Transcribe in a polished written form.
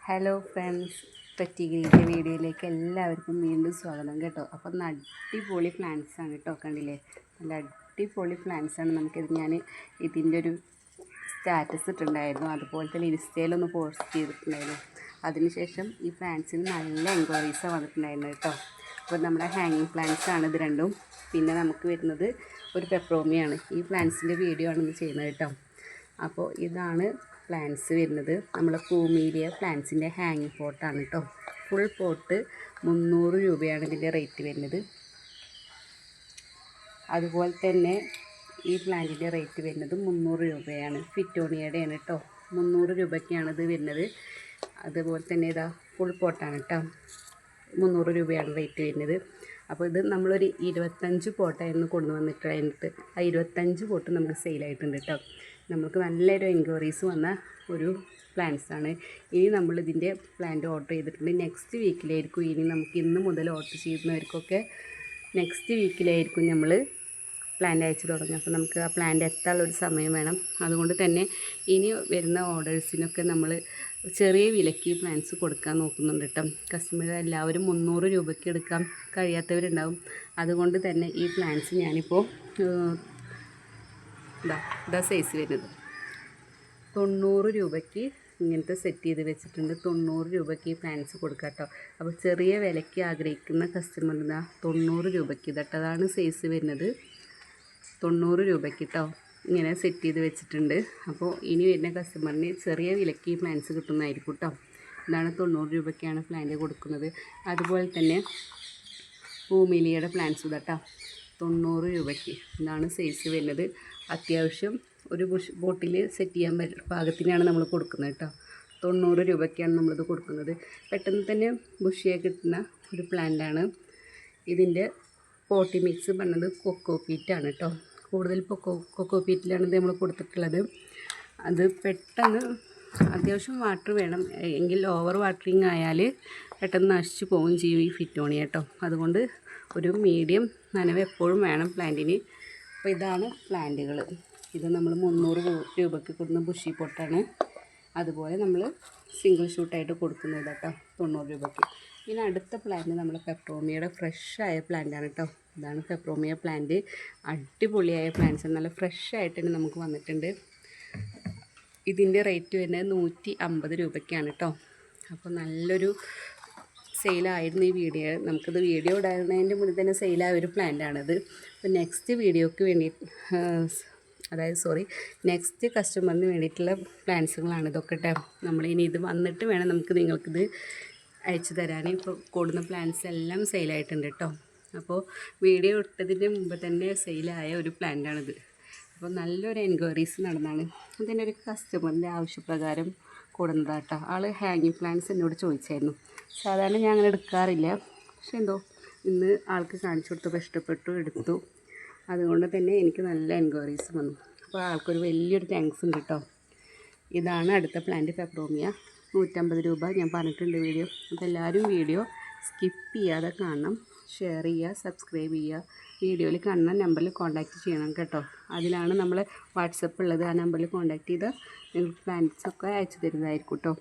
Hello friends, petty ഗ്രീൻ്റെ വീഡിയോയിലേക്ക് എല്ലാവർക്കും വീണ്ടും സ്വാഗതം കേട്ടോ. അപ്പോൾ അടിപൊളി പ്ലാന്റ്സ് ആണ് കേട്ടോ. കണ്ടില്ലേ, നല്ല അടിപൊളി പ്ലാന്റ്സ് ആണ്. ഞാൻ ഇതിൻ്റെ ഒരു സ്റ്റാറ്റസ് ഇട്ടിട്ടുണ്ടായിരുന്നു, അതുപോലെ തന്നെ ഇൻസ്റ്റയിലൊന്ന് പോസ്റ്റ് ചെയ്തിട്ടുണ്ടായിരുന്നു. അതിനുശേഷം ഈ പ്ലാന്റ്സിന് നല്ല എൻക്വയറീസ് വന്നിട്ടുണ്ടായിരുന്നു കേട്ടോ. അപ്പോൾ നമ്മുടെ ഹാങ്ങിങ് പ്ലാന്റ്സ് ആണ് ഇത് രണ്ടും. പിന്നെ നമുക്ക് വരുന്നത് ഒരു പെപ്രോമിയാണ്. ഈ പ്ലാന്റ്സിൻ്റെ വീഡിയോ ആണ് ഇന്ന് ചെയ്യുന്നത് കേട്ടോ. അപ്പോൾ ഇതാണ് പ്ലാന്റ്സ് വരുന്നത്. നമ്മളെ പൂമീലിയ പ്ലാന്റ്സിൻ്റെ ഹാങ്ങിങ് പോട്ടാണ് കേട്ടോ. ഫുൾ പോട്ട് 300 രൂപയാണ് ഇതിൻ്റെ റേറ്റ് വരുന്നത്. അതുപോലെ തന്നെ ഈ പ്ലാന്റിൻ്റെ റേറ്റ് വരുന്നത് 300 രൂപയാണ്. ഫിറ്റോണിയയുടെയാണ് കേട്ടോ. 300 രൂപയ്ക്കാണ് ഇത് വരുന്നത്. അതുപോലെ തന്നെ ഇതാ ഫുൾ പോട്ടാണ് കേട്ടോ. 300 രൂപയാണ് റേറ്റ് വരുന്നത്. അപ്പോൾ ഇത് നമ്മളൊരു 25 പോട്ടായിരുന്നു കൊണ്ടുവന്നിട്ട് ആ 25 പോട്ട് നമുക്ക് സെയിലായിട്ടുണ്ട് കേട്ടോ. നമുക്ക് നല്ലൊരു എൻക്വയറീസ് വന്ന ഒരു പ്ലാന്റ്സാണ്. ഇനി നമ്മളിതിൻ്റെ പ്ലാന്റ് ഓർഡർ ചെയ്തിട്ടുണ്ട്. നെക്സ്റ്റ് വീക്കിലായിരിക്കും. ഇനി നമുക്ക് ഇന്ന് മുതൽ ഓർഡർ ചെയ്യുന്നവർക്കൊക്കെ നെക്സ്റ്റ് വീക്കിലായിരിക്കും നമ്മൾ പ്ലാന്റ് അയച്ചു തുടങ്ങുക. അപ്പോൾ നമുക്ക് ആ പ്ലാന്റ് എത്താനുള്ളൊരു സമയം വേണം. അതുകൊണ്ട് തന്നെ ഇനി വരുന്ന ഓർഡേഴ്സിനൊക്കെ നമ്മൾ ചെറിയ വിലയ്ക്ക് പ്ലാന്റ്സ് കൊടുക്കാൻ നോക്കുന്നുണ്ട് കേട്ടോ. കസ്റ്റമർ എല്ലാവരും 300 രൂപയ്ക്ക് എടുക്കാൻ കഴിയാത്തവരുണ്ടാവും. അതുകൊണ്ട് തന്നെ ഈ പ്ലാന്റ്സ് ഞാനിപ്പോൾ ഇതാ സൈസ് വരുന്നത് 90 രൂപയ്ക്ക് ഇങ്ങനത്തെ സെറ്റ് ചെയ്ത് വെച്ചിട്ടുണ്ട്. 90 രൂപയ്ക്ക് ഈ പ്ലാന്റ്സ് കൊടുക്കാം കേട്ടോ. അപ്പോൾ ചെറിയ വിലയ്ക്ക് ആഗ്രഹിക്കുന്ന കസ്റ്റമറിന് 90 രൂപയ്ക്ക് ഇതട്ടതാണ് സൈസ് വരുന്നത്. 90 രൂപയ്ക്ക് കേട്ടോ ഇങ്ങനെ സെറ്റ് ചെയ്ത് വെച്ചിട്ടുണ്ട്. അപ്പോൾ ഇനി വരുന്ന കസ്റ്റമറിന് ചെറിയ വിലയ്ക്ക് ഈ പ്ലാന്റ്സ് കിട്ടുന്നതായിരിക്കും കേട്ടോ. ഇതാണ് 90 രൂപയ്ക്കാണ് പ്ലാന്റ് കൊടുക്കുന്നത്. അതുപോലെ തന്നെ പൂമിലിയുടെ പ്ലാന്റ്സ് കേട്ടോ 90 രൂപയ്ക്ക് ഇതാണ് സൈസ് വരുന്നത്. അത്യാവശ്യം ഒരു ബോട്ടിൽ സെറ്റ് ചെയ്യാൻ പാകത്തിനാണ് നമ്മൾ കൊടുക്കുന്നത് കേട്ടോ. 90 രൂപയ്ക്കാണ് നമ്മളിത് കൊടുക്കുന്നത്. പെട്ടെന്ന് തന്നെ ബുഷിയായി കിട്ടുന്ന ഒരു പ്ലാന്റാണ്. ഇതിൻ്റെ പോട്ടി മിക്സ് പറഞ്ഞത് കൊക്കോപീറ്റാണ് കേട്ടോ. കൂടുതൽ കൊക്കോപീറ്റിലാണ് ഇത് നമ്മൾ കൊടുത്തിട്ടുള്ളത്. അത് പെട്ടെന്ന് അത്യാവശ്യം വാട്ടർ വേണം, എങ്കിൽ ഓവർ വാട്ടറിങ് ആയാൽ പെട്ടെന്ന് നശിച്ചു പോവുകയും ചെയ്യും ഈ ഫിറ്റോണിയ കേട്ടോ. അതുകൊണ്ട് ഒരു മീഡിയം നനവ് എപ്പോഴും വേണം പ്ലാന്റിന്. അപ്പോൾ ഇതാണ് പ്ലാന്റുകൾ. ഇത് നമ്മൾ 300 രൂപയ്ക്ക് കൊടുക്കുന്ന ബുഷി പൊട്ടാണ്. അതുപോലെ നമ്മൾ സിംഗിൾ ഷൂട്ടായിട്ട് കൊടുക്കുന്നത് കേട്ടോ 90 രൂപയ്ക്ക്. പിന്നെ അടുത്ത പ്ലാന്റ് നമ്മൾ പെപ്രോമിയയുടെ ഫ്രഷായ പ്ലാന്റാണ് കേട്ടോ. ഇതാണ് പെപ്രോമിയ പ്ലാന്റ്. അടിപൊളിയായ പ്ലാന്റ്സ്, നല്ല ഫ്രഷായിട്ട് തന്നെ നമുക്ക് വന്നിട്ടുണ്ട്. ഇതിൻ്റെ റേറ്റ് വരുന്നത് 150 രൂപയ്ക്കാണ് കേട്ടോ. അപ്പോൾ നല്ലൊരു സെയിലായിരുന്നു ഈ വീഡിയോ. നമുക്കിത് വീഡിയോ ഇടുന്നതിൻ്റെ മുന്നിൽ തന്നെ സെയിലായ ഒരു പ്ലാന്റാണിത്. അപ്പോൾ നെക്സ്റ്റ് വീഡിയോക്ക് വേണ്ടി നെക്സ്റ്റ് കസ്റ്റമറിന് വേണ്ടിയിട്ടുള്ള പ്ലാന്റ്സുകളാണ് ഇതൊക്കെ കേട്ടോ. നമ്മളിനി ഇത് വന്നിട്ട് വേണം നമുക്ക് നിങ്ങൾക്കിത് അയച്ചു തരാൻ. ഇപ്പോൾ കൂടുന്ന പ്ലാന്റ്സ് എല്ലാം സെയിലായിട്ടുണ്ട് കേട്ടോ. അപ്പോൾ വീഡിയോ ഇട്ടതിന് മുമ്പ് തന്നെ സെയിലായ ഒരു പ്ലാന്റാണിത്. അപ്പോൾ നല്ലൊരു എൻക്വയറീസ് നടന്നാണ്. അതിൻ്റെ ഒരു കസ്റ്റമറിൻ്റെ ആവശ്യപ്രകാരം കൂടുന്നതാണ് കേട്ടോ. ആൾ ഹാങ്ങിങ് പ്ലാന്റ്സ് എന്നോട് ചോദിച്ചായിരുന്നു. സാധാരണ ഞാൻ അങ്ങനെ എടുക്കാറില്ല, പക്ഷെ എന്തോ ഇന്ന് ആൾക്ക് കാണിച്ചു കൊടുത്തപ്പോൾ ഇഷ്ടപ്പെട്ടു, എടുത്തു. അതുകൊണ്ട് തന്നെ എനിക്ക് നല്ല എൻക്വയറീസ് വന്നു. അപ്പോൾ ആൾക്കൊരു വലിയൊരു താങ്ക്സ് ഉണ്ട് കേട്ടോ. ഇതാണ് അടുത്ത പ്ലാന്റ് പെപ്രോമിയ. 150 രൂപ ഞാൻ പറഞ്ഞിട്ടുണ്ട് വീഡിയോ. അപ്പോൾ എല്ലാവരും വീഡിയോ സ്കിപ്പ് ചെയ്യാതെ കാണണം, ഷെയർ ചെയ്യുക, സബ്സ്ക്രൈബ് ചെയ്യുക. വീഡിയോയിൽ കാണുന്ന നമ്പറിൽ കോൺടാക്റ്റ് ചെയ്യണം കേട്ടോ. അതിലാണ് നമ്മൾ വാട്സപ്പ് ഉള്ളത്. ആ നമ്പറിൽ കോൺടാക്റ്റ് ചെയ്താൽ നിങ്ങൾക്ക് പ്ലാന്റ്സൊക്കെ അയച്ചു തരുന്നതായിരിക്കും കേട്ടോ.